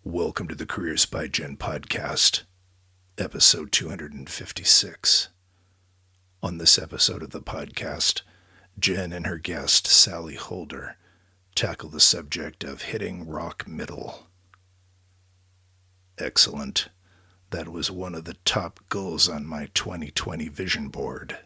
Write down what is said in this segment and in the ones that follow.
Welcome to the Careers by Jenn podcast, episode 256. On this episode of the podcast, Jenn and her guest, Sallie Holder, tackle the subject of hitting rock middle. Excellent. That was one of the top goals on my 2020 vision board.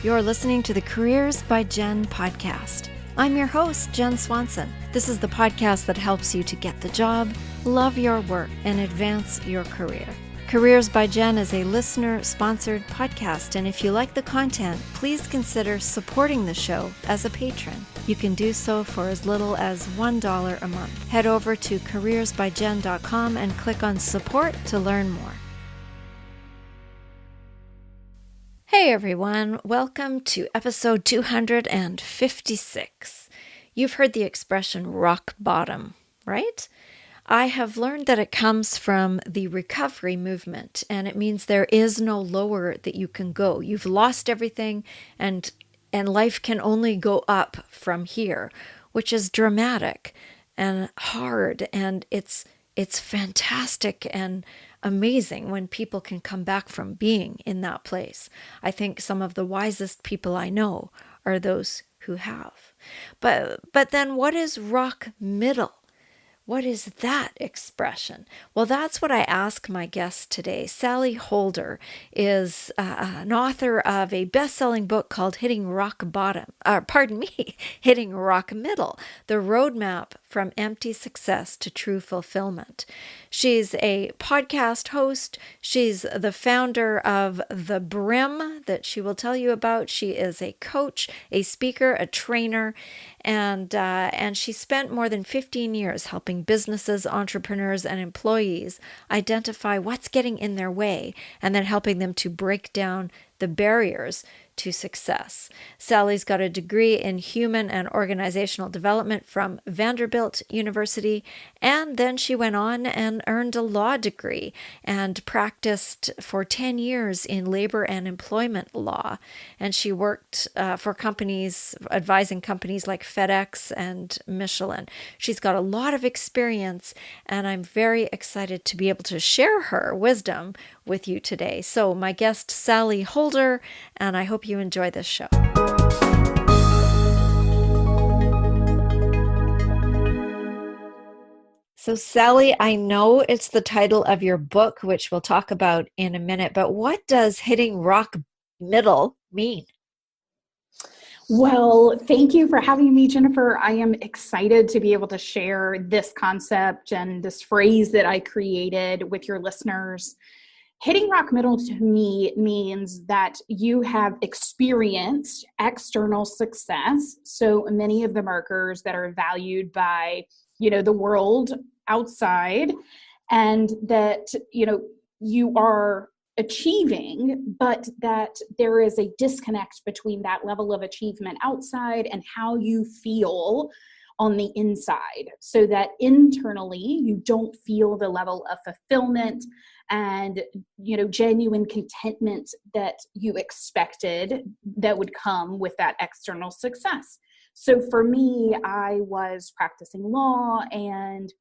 You're listening to the Careers by Jenn podcast. I'm your host, Jenn Swanson. This is the podcast that helps you to get the job, love your work, and advance your career. Careers by Jenn is a listener-sponsored podcast, and if you like the content, please consider supporting the show as a patron. You can do so for as little as $1 a month. Head over to careersbyjen.com and click on support to learn more. Hey everyone, welcome to episode 256. You've heard the expression rock bottom, right? I have learned that it comes from the recovery movement, and it means there is no lower that you can go. You've lost everything, and life can only go up from here, which is dramatic and hard, and it's fantastic and amazing when people can come back from being in that place. I think some of the wisest people I know are those who have. But then what is rock middle? What is that expression? Well, that's what I ask my guest today. Sallie Holder is an author of a best-selling book called Hitting Rock Middle, the roadmap from empty success to true fulfillment. She's a podcast host. She's the founder of The Brim that she will tell you about. She is a coach, a speaker, a trainer, and she spent more than 15 years helping businesses, entrepreneurs, and employees identify what's getting in their way and then helping them to break down the barriers to success. Sallie's got a degree in human and organizational development from Vanderbilt University, and then she went on and earned a law degree and practiced for 10 years in labor and employment law. And she worked for companies, advising companies like FedEx and Michelin. She's got a lot of experience, and I'm very excited to be able to share her wisdom with you today. So my guest, Sallie Holder, and I hope you enjoy this show. So Sallie, I know it's the title of your book, which we'll talk about in a minute, but what does hitting rock middle mean? Well, thank you for having me, Jennifer. I am excited to be able to share this concept and this phrase that I created with your listeners. Hitting rock middle to me means that you have experienced external success. So many of the markers that are valued by, the world outside, and that, you are achieving, but that there is a disconnect between that level of achievement outside and how you feel on the inside, so that internally you don't feel the level of fulfillment and genuine contentment that you expected that would come with that external success. So for me, I was practicing law and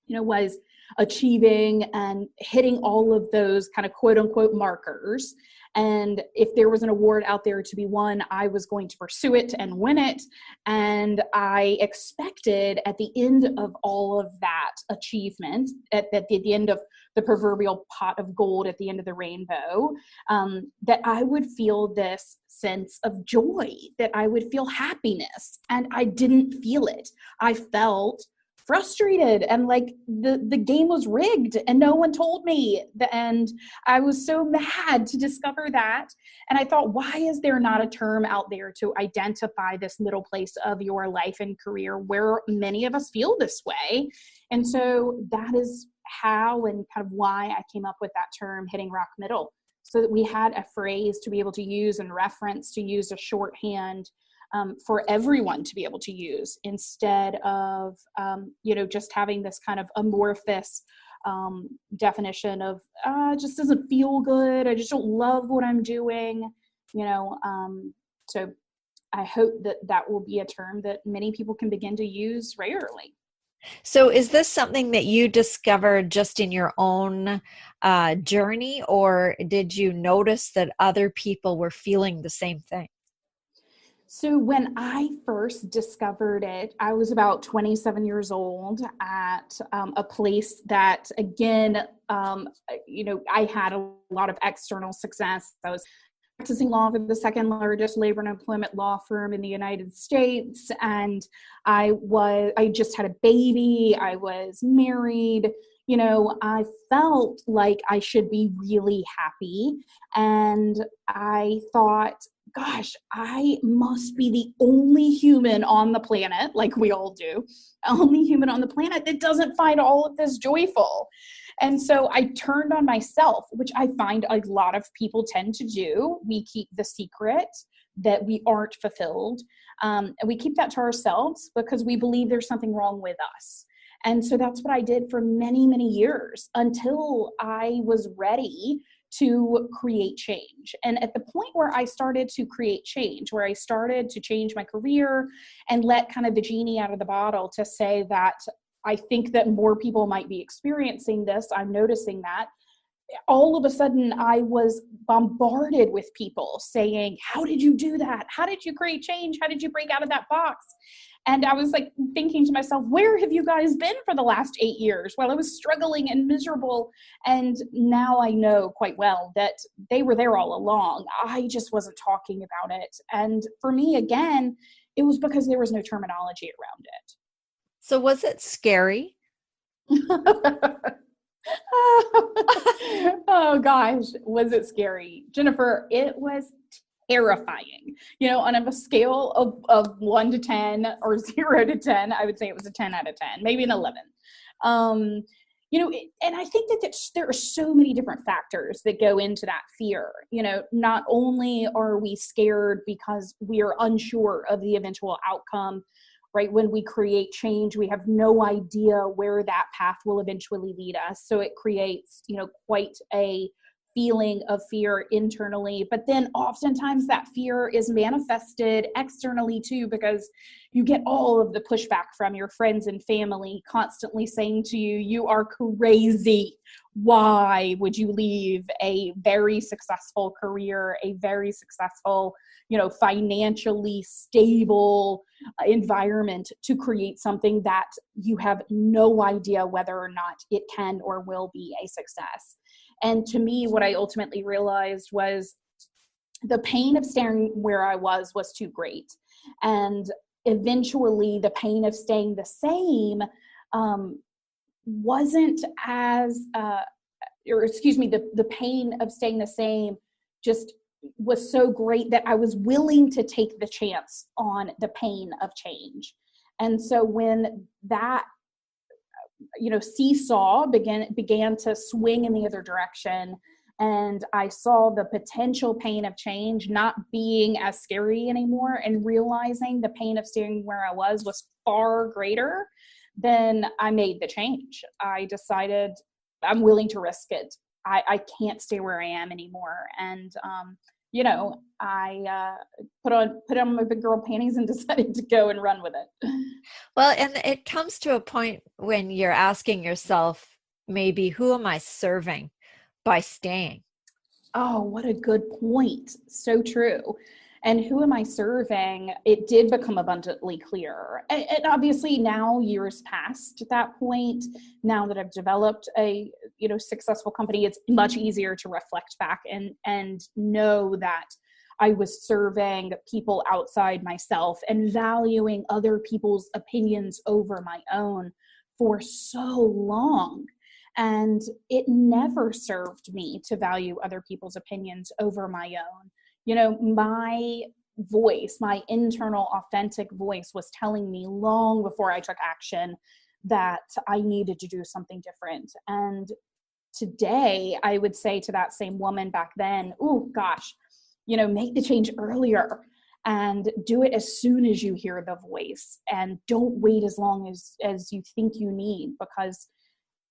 was achieving and hitting all of those kind of quote unquote markers. And if there was an award out there to be won, I was going to pursue it and win it. And I expected at the end of all of that achievement, at the end of the proverbial pot of gold at the end of the rainbow, that I would feel this sense of joy, that I would feel happiness. And I didn't feel it. I felt frustrated and like the game was rigged and no one told me. And I was so mad to discover that. And I thought, why is there not a term out there to identify this middle place of your life and career where many of us feel this way? And so that is how and kind of why I came up with that term, hitting rock middle, so that we had a phrase to be able to use and reference, to use a shorthand for everyone to be able to use, instead of, just having this kind of amorphous definition of, it just doesn't feel good. I just don't love what I'm doing, So I hope that will be a term that many people can begin to use regularly. So is this something that you discovered just in your own journey, or did you notice that other people were feeling the same thing? So when I first discovered it, I was about 27 years old at a place that, again, I had a lot of external success. I was practicing law for the second largest labor and employment law firm in the United States, and I just had a baby. I was married. I felt like I should be really happy, and I thought, gosh, I must be the only human on the planet, like we all do, only human on the planet that doesn't find all of this joyful. And so I turned on myself, which I find a lot of people tend to do. We keep the secret that we aren't fulfilled. And we keep that to ourselves because we believe there's something wrong with us. And so that's what I did for many, many years until I was ready to create change. And at the point where I started to create change, where I started to change my career and let kind of the genie out of the bottle to say that I think that more people might be experiencing this, I'm noticing that, all of a sudden I was bombarded with people saying, how did you do that? How did you create change? How did you break out of that box? And I was like thinking to myself, where have you guys been for the last 8 years while I was struggling and miserable? And now I know quite well that they were there all along. I just wasn't talking about it. And for me, again, it was because there was no terminology around So was it scary? it. Oh gosh, was it scary? Jennifer, it was terrifying. On a scale of 1 to 10 or 0 to 10, I would say it was a 10 out of 10, maybe an 11. And I think that there are so many different factors that go into that fear. Not only are we scared because we are unsure of the eventual outcome, right? When we create change, we have no idea where that path will eventually lead us. So it creates, quite a feeling of fear internally. But then oftentimes that fear is manifested externally too, because you get all of the pushback from your friends and family constantly saying to you, you are crazy. Why would you leave a very successful career, a very successful, financially stable environment to create something that you have no idea whether or not it can or will be a success? And to me, what I ultimately realized was the pain of staying where I was too great. And eventually the pain of staying the same wasn't as, the pain of staying the same just was so great that I was willing to take the chance on the pain of change. And so when that seesaw began to swing in the other direction, and I saw the potential pain of change not being as scary anymore, and realizing the pain of staying where I was far greater, then I made the change. I decided I'm willing to risk it. I can't stay where I am anymore. And I put on my big girl panties and decided to go and run with it. Well, and it comes to a point when you're asking yourself, maybe, who am I serving by staying? Oh, what a good point. So true. And who am I serving? It did become abundantly clear. And obviously now, years past that point, now that I've developed a successful company, it's much easier to reflect back and know that I was serving people outside myself and valuing other people's opinions over my own for so long. And it never served me to value other people's opinions over my own. My voice, my internal authentic voice was telling me long before I took action that I needed to do something different. And today I would say to that same woman back then, oh gosh, make the change earlier and do it as soon as you hear the voice, and don't wait as long as you think you need, because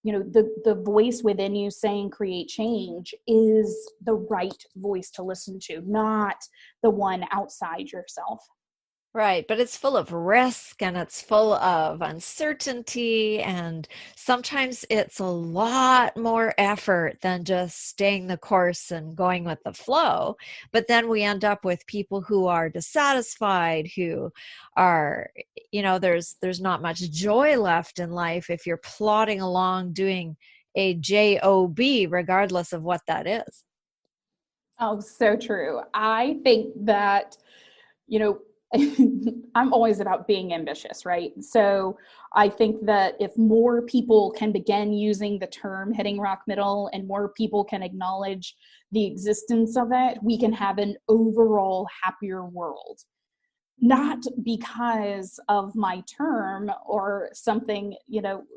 the voice within you saying create change is the right voice to listen to, not the one outside yourself. Right, but it's full of risk and it's full of uncertainty, and sometimes it's a lot more effort than just staying the course and going with the flow. But then we end up with people who are dissatisfied, who are, there's not much joy left in life if you're plodding along doing a job, regardless of what that is. Oh, so true. I think that, you know, I'm always about being ambitious, right? So I think that if more people can begin using the term hitting rock middle and more people can acknowledge the existence of it, we can have an overall happier world. Not because of my term or something,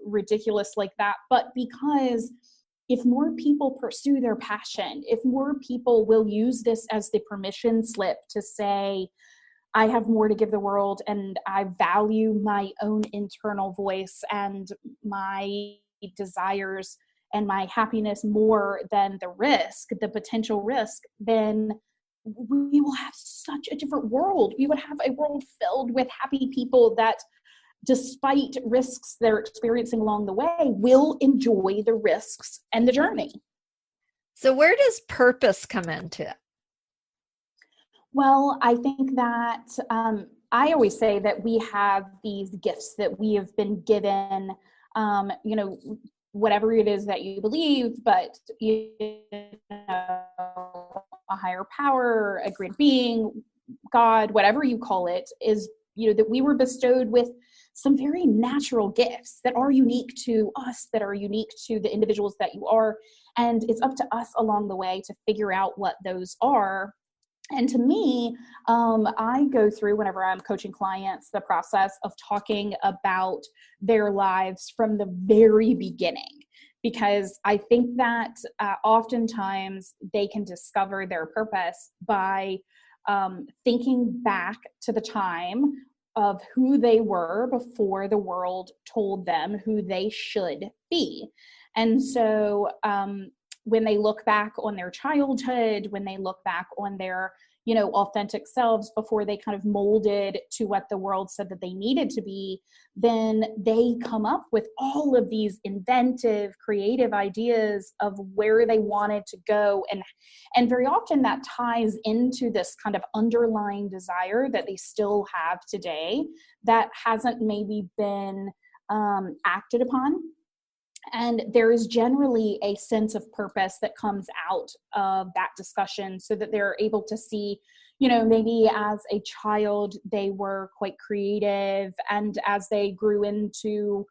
ridiculous like that, but because if more people pursue their passion, if more people will use this as the permission slip to say, I have more to give the world and I value my own internal voice and my desires and my happiness more than the potential risk, then we will have such a different world. We would have a world filled with happy people that, despite risks they're experiencing along the way, will enjoy the risks and the journey. So where does purpose come into it? Well, I think that I always say that we have these gifts that we have been given, whatever it is that you believe, but a higher power, a great being, God, whatever you call it, is, that we were bestowed with some very natural gifts that are unique to us, that are unique to the individuals that you are. And it's up to us along the way to figure out what those are. And to me, I go through, whenever I'm coaching clients, the process of talking about their lives from the very beginning, because I think that oftentimes they can discover their purpose by thinking back to the time of who they were before the world told them who they should be. And so when they look back on their childhood, when they look back on their, authentic selves before they kind of molded to what the world said that they needed to be, then they come up with all of these inventive, creative ideas of where they wanted to go. And very often that ties into this kind of underlying desire that they still have today that hasn't maybe been acted upon. And there is generally a sense of purpose that comes out of that discussion, so that they're able to see, maybe as a child, they were quite creative. And as they grew into,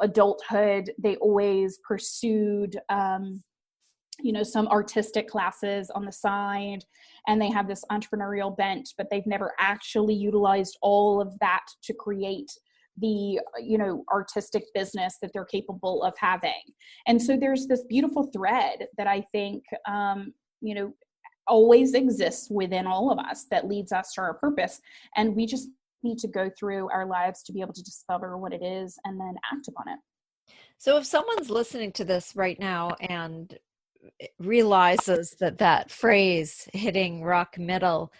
adulthood, they always pursued, some artistic classes on the side. And they have this entrepreneurial bent, but they've never actually utilized all of that to create the artistic business that they're capable of having. And so there's this beautiful thread that I think always exists within all of us that leads us to our purpose, and we just need to go through our lives to be able to discover what it is and then act upon it. So if someone's listening to this right now and realizes that phrase hitting rock middle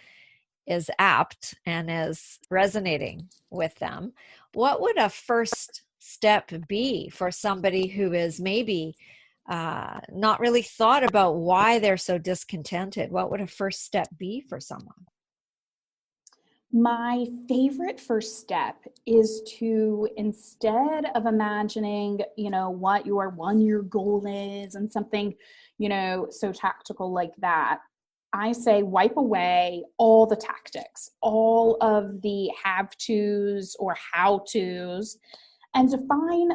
is apt and is resonating with them, what would a first step be for somebody who is maybe not really thought about why they're so discontented? What would a first step be for someone? My favorite first step is to, instead of imagining, what your 1-year goal is and something, so tactical like that, I say wipe away all the tactics, all of the have-tos or how-tos, and define,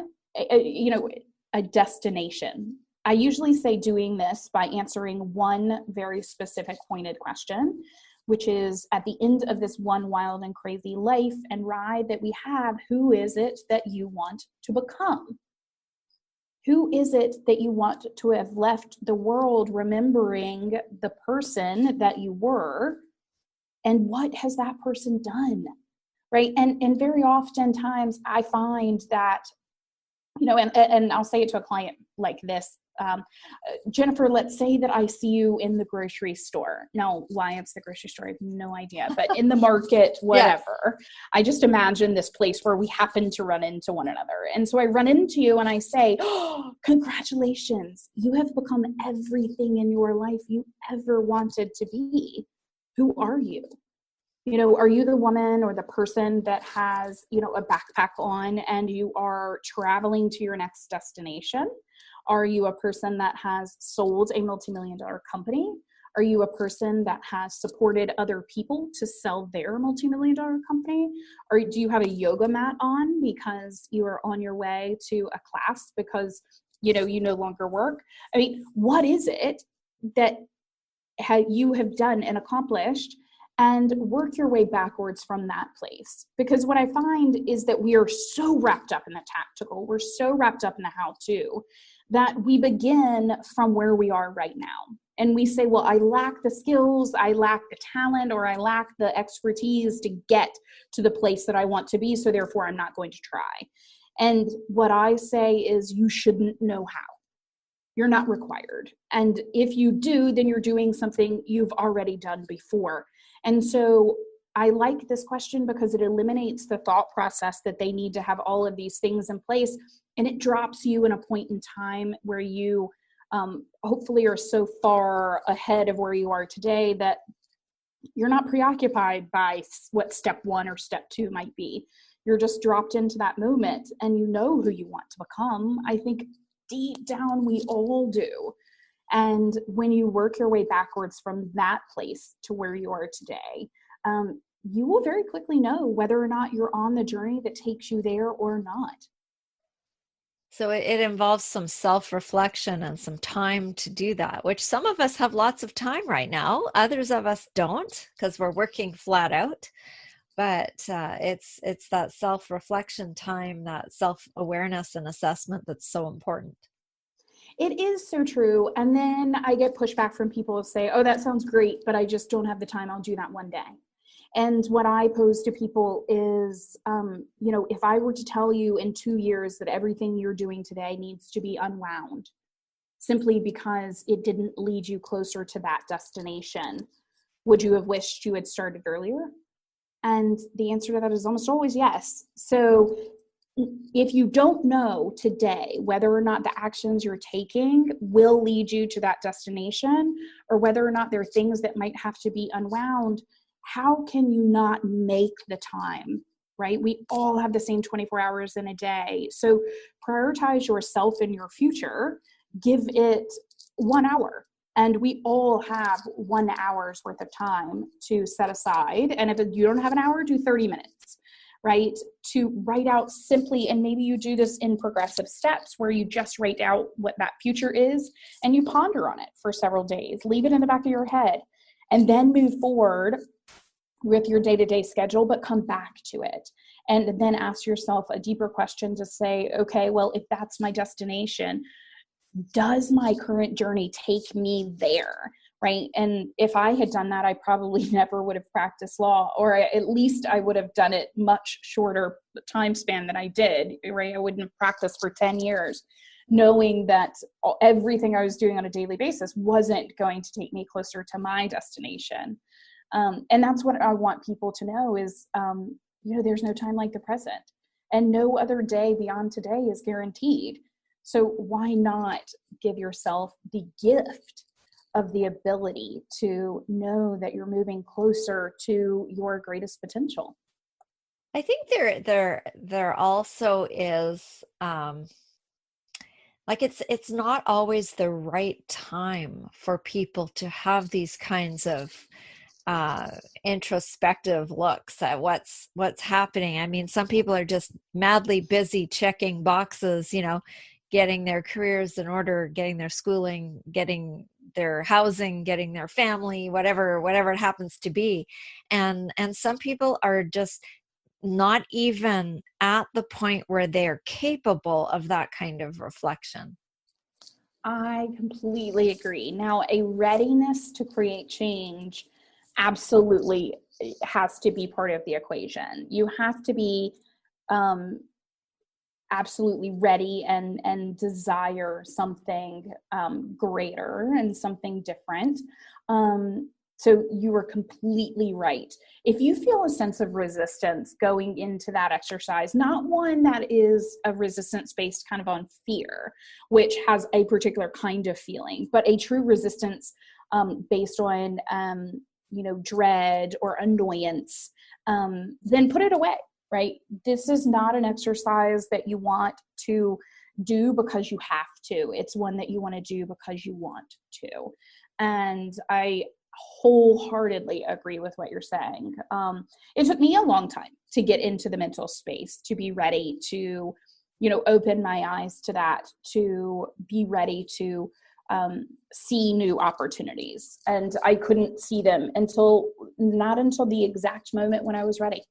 a destination. I usually say doing this by answering one very specific pointed question, which is, at the end of this one wild and crazy life and ride that we have, who is it that you want to become? Who is it that you want to have left the world remembering the person that you were? And what has that person done? Right? And very oftentimes I find that, and I'll say it to a client like this Jennifer, let's say that I see you in the grocery store. Now, why it's the grocery store, I have no idea, but in the market, whatever. Yes. I just imagine this place where we happen to run into one another. And so I run into you and I say, oh, congratulations. You have become everything in your life you ever wanted to be. Who are you? You know, are you the woman or the person that has, you know, a backpack on and you are traveling to your next destination? Are you a person that has sold a multi-million-dollar company? Are you a person that has supported other people to sell their multi-million-dollar company? Or do you have a yoga mat on because you are on your way to a class because, you know, you no longer work? I mean, what is it that you have done and accomplished? And work your way backwards from that place. Because what I find is that we are so wrapped up in the tactical, we're so wrapped up in the how-to, that we begin from where we are right now. And we say, well, I lack the skills, I lack the talent, or I lack the expertise to get to the place that I want to be, so therefore I'm not going to try. And what I say is you shouldn't know how. You're not required. And if you do, then you're doing something you've already done before. And so I like this question because it eliminates the thought process that they need to have all of these things in place. And it drops you in a point in time where you hopefully are so far ahead of where you are today that you're not preoccupied by what step 1 or step 2 might be. You're just dropped into that moment and you know who you want to become. I think deep down we all do. And when you work your way backwards from that place to where you are today, you will very quickly know whether or not you're on the journey that takes you there or not. So it involves some self-reflection and some time to do that, which some of us have lots of time right now. Others of us don't because we're working flat out. But it's that self-reflection time, that self-awareness and assessment that's so important. It is so true. And then I get pushback from people who say, oh, that sounds great, but I just don't have the time. I'll do that one day. And what I pose to people is, you know, if I were to tell you in 2 years that everything you're doing today needs to be unwound simply because it didn't lead you closer to that destination, would you have wished you had started earlier? And the answer to that is almost always yes. So if you don't know today whether or not the actions you're taking will lead you to that destination, or whether or not there are things that might have to be unwound, how can you not make the time, right? We all have the same 24 hours in a day. So prioritize yourself and your future. Give it 1 hour. And we all have 1 hour's worth of time to set aside. And if you don't have an hour, do 30 minutes. Right? To write out simply, and maybe you do this in progressive steps where you just write out what that future is and you ponder on it for several days. Leave it in the back of your head and then move forward with your day-to-day schedule, but come back to it. And then ask yourself a deeper question to say, okay, well, if that's my destination, does my current journey take me there? Right. And if I had done that, I probably never would have practiced law, or at least I would have done it much shorter time span than I did. Right. I wouldn't have practiced for 10 years, knowing that everything I was doing on a daily basis wasn't going to take me closer to my destination. And that's what I want people to know is, you know, there's no time like the present, and no other day beyond today is guaranteed. So why not give yourself the gift of the ability to know that you're moving closer to your greatest potential? I think there also is like it's not always the right time for people to have these kinds of introspective looks at what's happening. I mean, some people are just madly busy checking boxes, you know, getting their careers in order, getting their schooling, getting their housing, getting their family, whatever it happens to be. And some people are just not even at the point where they're capable of that kind of reflection. I completely agree. Now, a readiness to create change absolutely has to be part of the equation. You have to be absolutely ready and desire something greater and something different. So you were completely right. If you feel a sense of resistance going into that exercise, not one that is a resistance based kind of on fear, which has a particular kind of feeling, but a true resistance based on, dread or annoyance, then put it away, right? This is not an exercise that you want to do because you have to. It's one that you want to do because you want to. And I wholeheartedly agree with what you're saying. It took me a long time to get into the mental space, to be ready to, open my eyes to that, to be ready to see new opportunities. And I couldn't see them not until the exact moment when I was ready.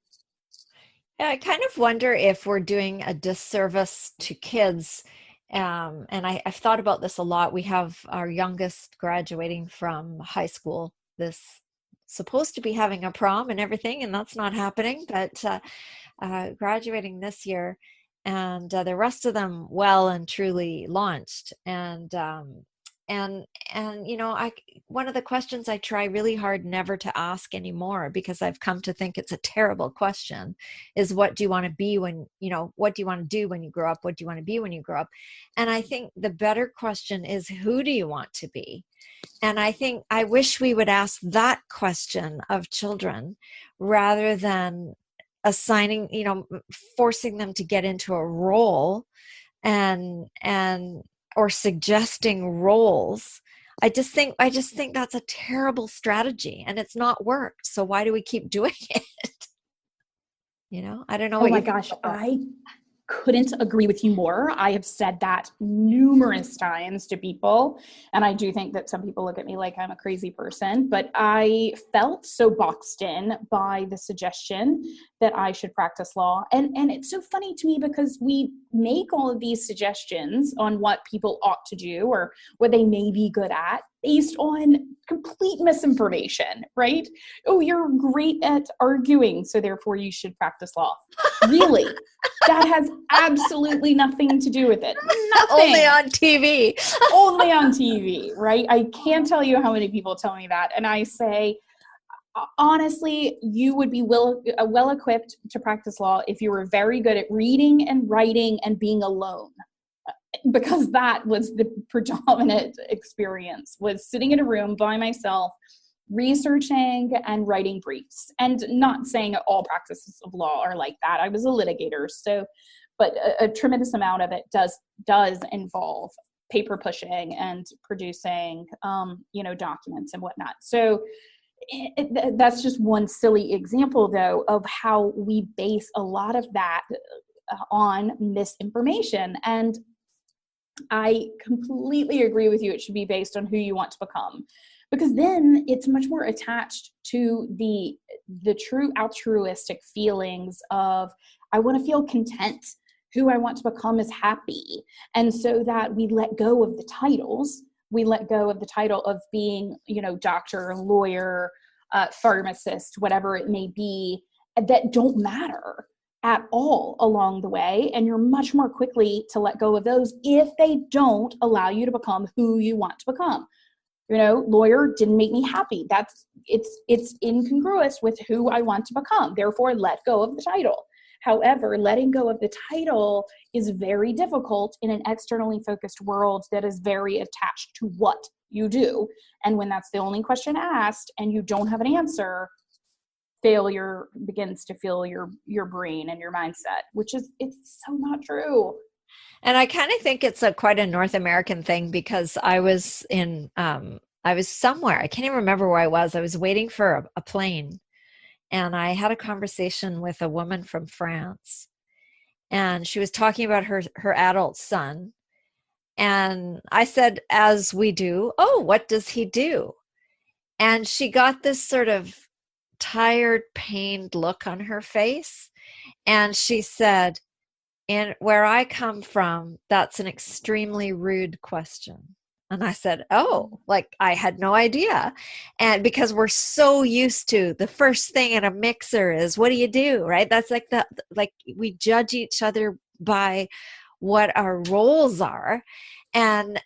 Yeah, I kind of wonder if we're doing a disservice to kids. And I've thought about this a lot. We have our youngest graduating from high school. This supposed to be having a prom and everything, and that's not happening, but graduating this year, and the rest of them well and truly launched. I one of the questions I try really hard never to ask anymore, because I've come to think it's a terrible question, is what do you want to be when, what do you want to do when you grow up? What do you want to be when you grow up? And I think the better question is, who do you want to be? And I wish we would ask that question of children rather than assigning, forcing them to get into a role and or suggesting roles. I just think that's a terrible strategy, and it's not worked. So why do we keep doing it? I don't know. Oh my gosh, I couldn't agree with you more. I have said that numerous times to people, and I do think that some people look at me like I'm a crazy person, but I felt so boxed in by the suggestion that I should practice law. And it's so funny to me, because we make all of these suggestions on what people ought to do or what they may be good at based on complete misinformation, right? Oh, you're great at arguing, so therefore you should practice law. Really? That has absolutely nothing to do with it. Nothing. Only on TV. Only on TV, right? I can't tell you how many people tell me that. And I say, honestly, you would be well equipped to practice law if you were very good at reading and writing and being alone. Because that was the predominant experience, was sitting in a room by myself, researching and writing briefs. And not saying all practices of law are like that. I was a litigator, but a tremendous amount of it does involve paper pushing and producing, documents and whatnot. So that's just one silly example, though, of how we base a lot of that on misinformation. And I completely agree with you. It should be based on who you want to become, because then it's much more attached to the true altruistic feelings of, I want to feel content. Who I want to become is happy. And so that we let go of the titles. We let go of the title of being, doctor, lawyer, pharmacist, whatever it may be, that don't matter at all along the way. And you're much more quickly to let go of those if they don't allow you to become who you want to become. Lawyer didn't make me happy. It's incongruous with who I want to become. Therefore, let go of the title. However, letting go of the title is very difficult in an externally focused world that is very attached to what you do. And when that's the only question asked and you don't have an answer, failure begins to fill your brain and your mindset, it's so not true. And I kind of think it's quite a North American thing, because I was somewhere, I can't even remember where I was. I was waiting for a plane, and I had a conversation with a woman from France, and she was talking about her adult son. And I said, as we do, "Oh, what does he do?" And she got this sort of tired, pained look on her face. And she said, "And where I come from, that's an extremely rude question." And I said, "Oh, like I had no idea." And because we're so used to the first thing in a mixer is, what do you do? Right? That's like we judge each other by what our roles are. And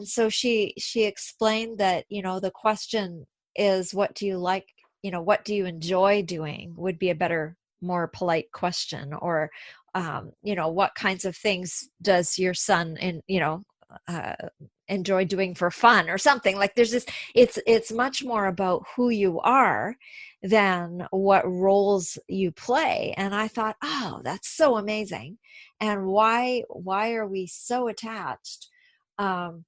so she explained that, the question is, what do you like, what do you enjoy doing, would be a better, more polite question. Or what kinds of things does your son uh, enjoy doing for fun, or something. Like, there's this, it's much more about who you are than what roles you play. And I thought, oh, that's so amazing. And why are we so attached? And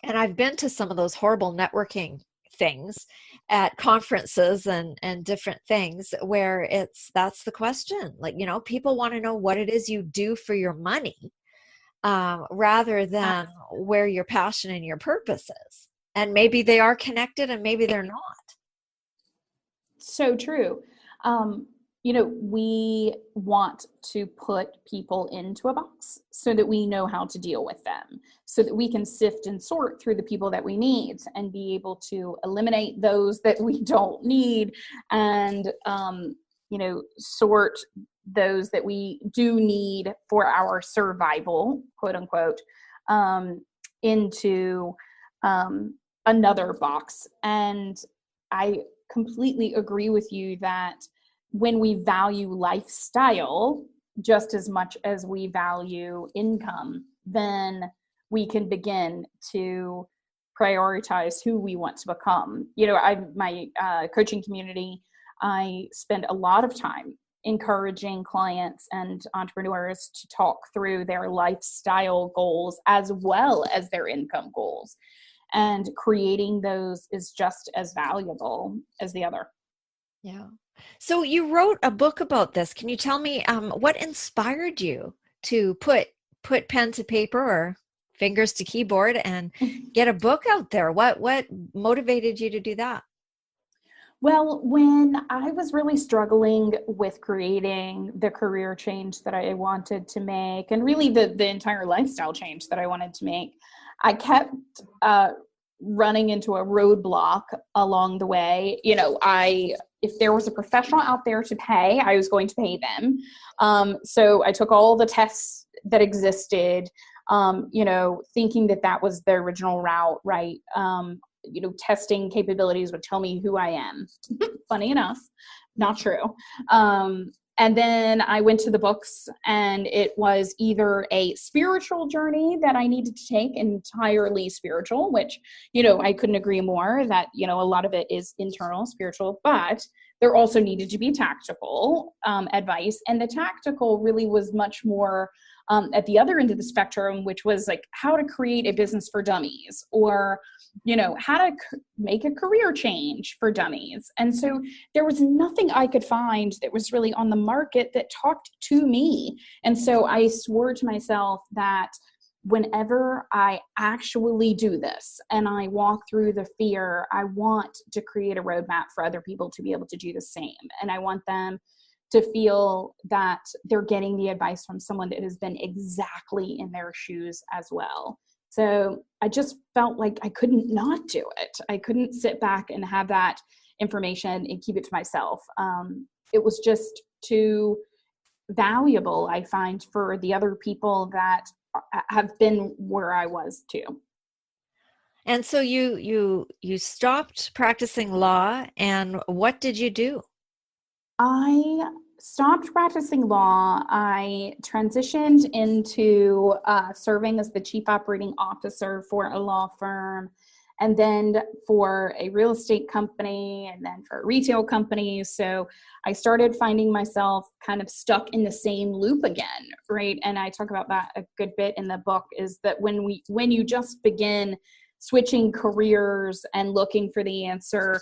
I've been to some of those horrible networking things at conferences and different things where that's the question. Like, people want to know what it is you do for your money, rather than where your passion and your purpose is. And maybe they are connected and maybe they're not. So true. We want to put people into a box so that we know how to deal with them, so that we can sift and sort through the people that we need and be able to eliminate those that we don't need, and, sort those that we do need for our survival, quote unquote, into another box. And I completely agree with you that when we value lifestyle just as much as we value income, then we can begin to prioritize who we want to become. My coaching community, I spend a lot of time encouraging clients and entrepreneurs to talk through their lifestyle goals as well as their income goals. And creating those is just as valuable as the other. Yeah. So you wrote a book about this. Can you tell me what inspired you to put pen to paper or fingers to keyboard and get a book out there? What motivated you to do that? Well, when I was really struggling with creating the career change that I wanted to make, and really the entire lifestyle change that I wanted to make, I kept running into a roadblock along the way. If there was a professional out there to pay, I was going to pay them. So I took all the tests that existed, thinking that was the original route, right? Testing capabilities would tell me who I am. Funny enough, not true. And then I went to the books, and it was either a spiritual journey that I needed to take, entirely spiritual, which, I couldn't agree more that, a lot of it is internal spiritual, but there also needed to be tactical advice. And the tactical really was much more at the other end of the spectrum, which was like how to create a business for dummies, or, how to make a career change for dummies. And so there was nothing I could find that was really on the market that talked to me. And so I swore to myself that whenever I actually do this and I walk through the fear, I want to create a roadmap for other people to be able to do the same. And I want them to feel that they're getting the advice from someone that has been exactly in their shoes as well. So I just felt like I couldn't not do it. I couldn't sit back and have that information and keep it to myself. It was just too valuable, I find, for the other people that have been where I was too. And so you stopped practicing law, and what did you do? I stopped practicing law. I transitioned into serving as the chief operating officer for a law firm, and then for a real estate company, and then for a retail company. So I started finding myself kind of stuck in the same loop again, right? And I talk about that a good bit in the book, is that when you just begin switching careers and looking for the answer,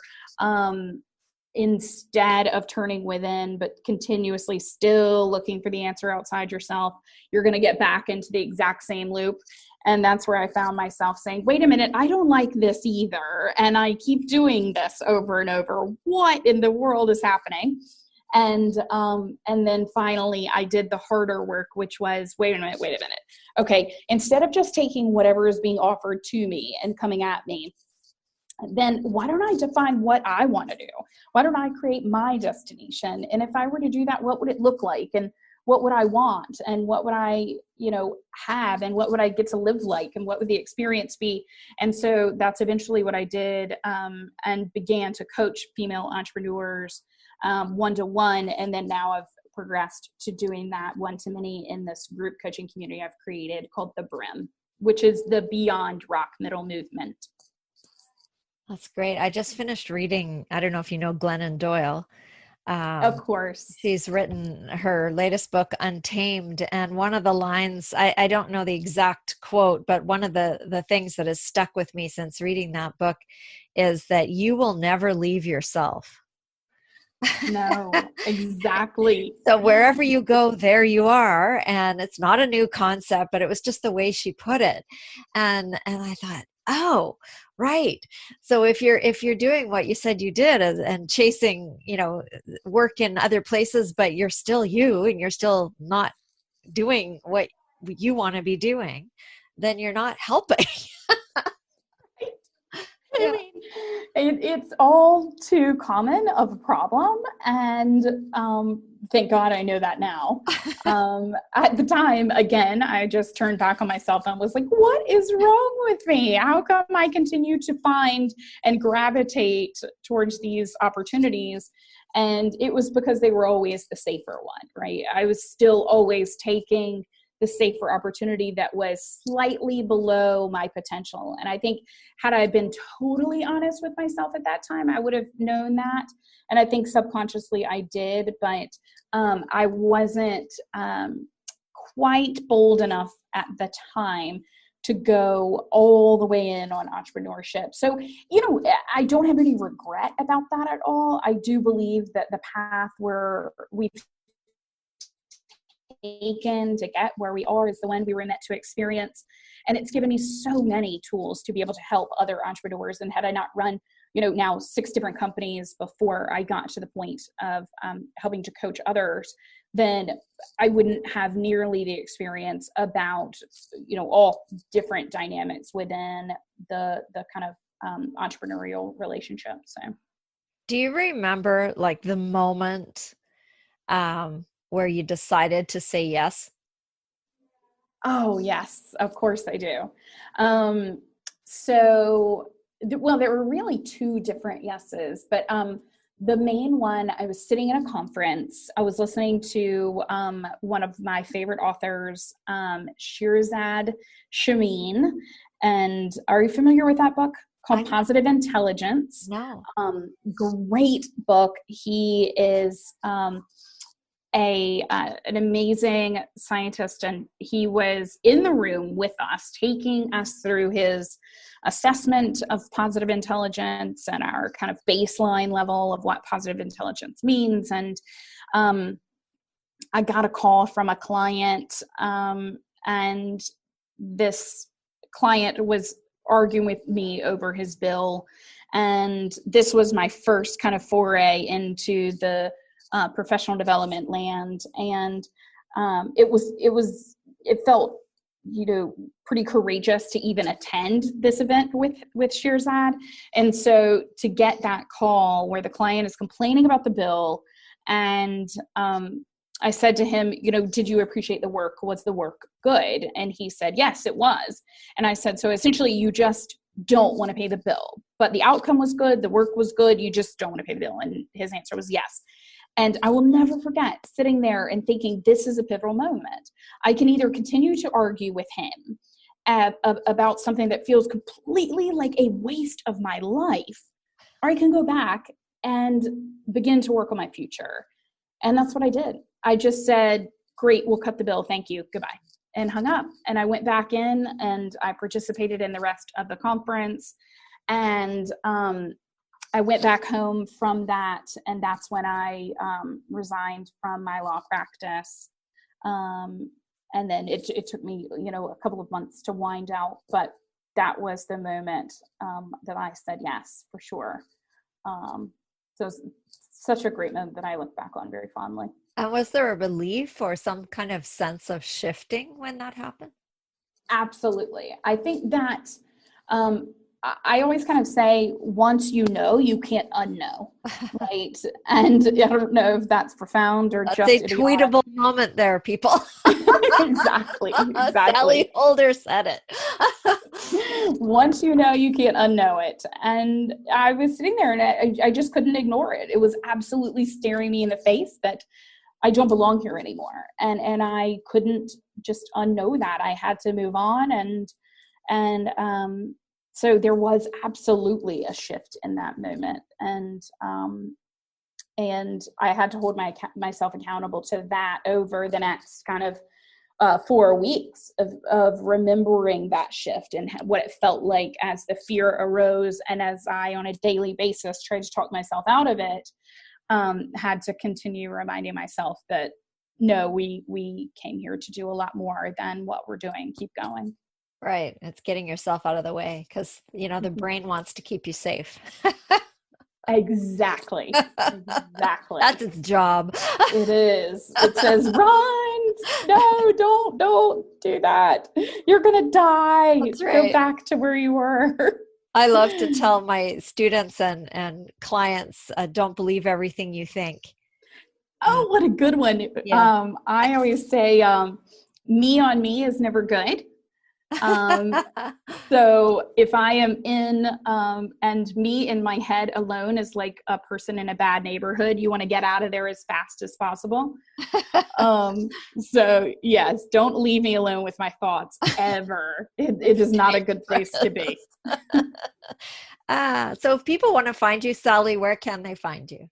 instead of turning within, but continuously still looking for the answer outside yourself, you're going to get back into the exact same loop. And that's where I found myself saying, wait a minute, I don't like this either. And I keep doing this over and over. What in the world is happening? And then finally I did the harder work, which was, wait a minute. Okay. Instead of just taking whatever is being offered to me and coming at me, then why don't I define what I want to do? Why don't I create my destination? And if I were to do that, what would it look like? And what would I want, and what would I, have, and what would I get to live like, and what would the experience be? And so that's eventually what I did, and began to coach female entrepreneurs one-to-one. And then now I've progressed to doing that one-to-many in this group coaching community I've created called the BRIM, which is the Beyond Rock Middle Movement. That's great. I just finished reading, I don't know if you know Glennon Doyle. Of course. She's written her latest book, Untamed. And one of the lines, I don't know the exact quote, but one of the things that has stuck with me since reading that book is that you will never leave yourself. No, exactly. So wherever you go, there you are. And it's not a new concept, but it was just the way she put it. And I thought, oh, right. So if you're doing what you said you did and chasing, work in other places, but you're still you and you're still not doing what you want to be doing, then you're not helping. I mean, it's all too common of a problem. And thank God I know that now. At the time, again, I just turned back on myself and was like, what is wrong with me? How come I continue to find and gravitate towards these opportunities? And it was because they were always the safer one, right? I was still always taking the safer opportunity that was slightly below my potential. And I think had I been totally honest with myself at that time, I would have known that. And I think subconsciously I did, but I wasn't quite bold enough at the time to go all the way in on entrepreneurship. So, I don't have any regret about that at all. I do believe that the path where we've taken to get where we are is the one we were meant to experience. And it's given me so many tools to be able to help other entrepreneurs. And had I not run, now 6 different companies before I got to the point of helping to coach others, then I wouldn't have nearly the experience about, all different dynamics within the kind of entrepreneurial relationship. So, do you remember like the moment where you decided to say yes? Oh, yes, of course I do. There were really 2 different yeses, but the main one, I was sitting in a conference. I was listening to one of my favorite authors, Shirzad Chamine. And are you familiar with that book called Positive Intelligence? No. Great book. He is an amazing scientist, and he was in the room with us, taking us through his assessment of positive intelligence and our kind of baseline level of what positive intelligence means. And I got a call from a client, and this client was arguing with me over his bill. And this was my first kind of foray into the professional development land. And it felt, pretty courageous to even attend this event with Shirzad. And so to get that call where the client is complaining about the bill, and I said to him, did you appreciate the work? Was the work good? And he said, yes, it was. And I said, so essentially you just don't want to pay the bill, but the outcome was good. The work was good. You just don't want to pay the bill. And his answer was yes. And I will never forget sitting there and thinking, this is a pivotal moment. I can either continue to argue with him about something that feels completely like a waste of my life, or I can go back and begin to work on my future. And that's what I did. I just said, great, we'll cut the bill. Thank you. Goodbye. And hung up. And I went back in and I participated in the rest of the conference. And I went back home from that, and that's when I resigned from my law practice. And then it took me, a couple of months to wind out, but that was the moment that I said yes, for sure. So it's such a great moment that I look back on very fondly. And was there a relief or some kind of sense of shifting when that happened? Absolutely. I think that I always kind of say, once you know, you can't unknow, right? And I don't know if that's profound or That's just a idiotic. tweetable moment there, people. Exactly. Sallie Holder said it. Once you know, you can't unknow it. And I was sitting there and I just couldn't ignore it. It was absolutely staring me in the face that I don't belong here anymore. And I couldn't just unknow that. I had to move on. And so there was absolutely a shift in that moment. And I had to hold myself accountable to that over the next kind of 4 weeks of remembering that shift and what it felt like as the fear arose. And as I, on a daily basis, tried to talk myself out of it, had to continue reminding myself that, no, we came here to do a lot more than what we're doing. Keep going. Right. It's getting yourself out of the way because, the brain wants to keep you safe. Exactly. That's its job. It is. It says, run. No, don't do that. You're going to die. That's right. Go back to where you were. I love to tell my students and clients, don't believe everything you think. Oh, what a good one. Yeah. I always say, me on me is never good. So if I am in, and me in my head alone is like a person in a bad neighborhood, you want to get out of there as fast as possible. So yes, don't leave me alone with my thoughts ever. It is not a good place to be. So if people want to find you, Sallie, where can they find you?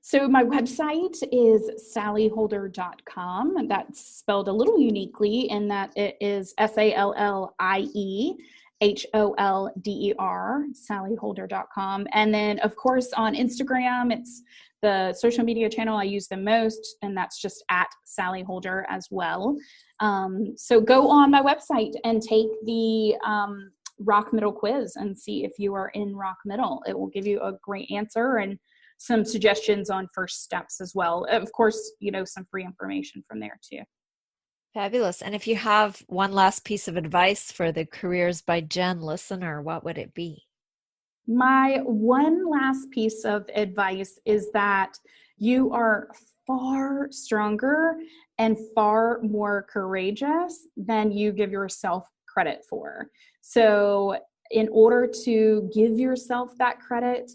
So my website is sallieholder.com. That's spelled a little uniquely in that it is SALLIEHOLDER, sallieholder.com. And then, of course, on Instagram, it's the social media channel I use the most, and that's just at Sallie Holder as well. So go on my website and take the Rock Middle quiz and see if you are in Rock Middle. It will give you a great answer and some suggestions on first steps as well. Of course, some free information from there too. Fabulous. And if you have one last piece of advice for the Careers by Jenn listener, what would it be? My one last piece of advice is that you are far stronger and far more courageous than you give yourself credit for. So in order to give yourself that credit,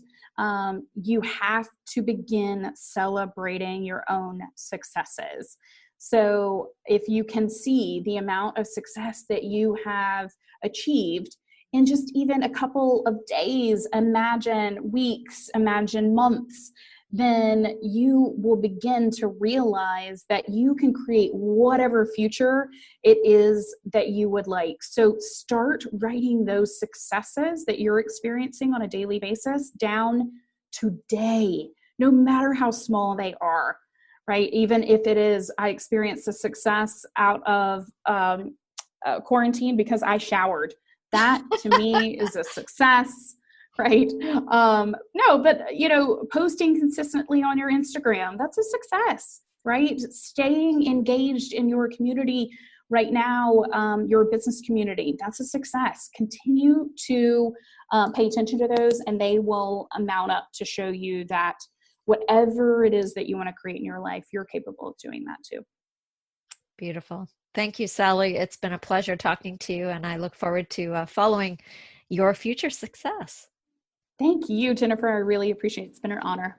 you have to begin celebrating your own successes. So if you can see the amount of success that you have achieved in just even a couple of days, imagine weeks, imagine months, then you will begin to realize that you can create whatever future it is that you would like. So start writing those successes that you're experiencing on a daily basis down today, no matter how small they are, right? Even if it is, I experienced a success out of quarantine because I showered. That to me is a success. Right. No, but posting consistently on your Instagram, that's a success, right? Staying engaged in your community right now, your business community, that's a success. Continue to pay attention to those, and they will mount up to show you that whatever it is that you want to create in your life, you're capable of doing that too. Beautiful. Thank you, Sallie. It's been a pleasure talking to you, and I look forward to following your future success. Thank you, Jennifer. I really appreciate it. It's been an honor.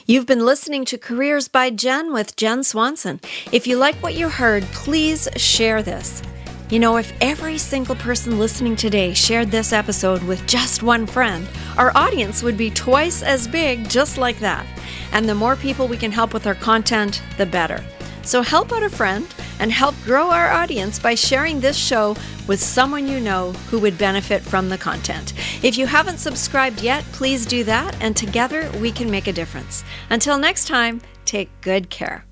You've been listening to Careers by Jenn with Jenn Swanson. If you like what you heard, please share this. If every single person listening today shared this episode with just one friend, our audience would be twice as big just like that. And the more people we can help with our content, the better. So help out a friend and help grow our audience by sharing this show with someone you know who would benefit from the content. If you haven't subscribed yet, please do that, and together we can make a difference. Until next time, take good care.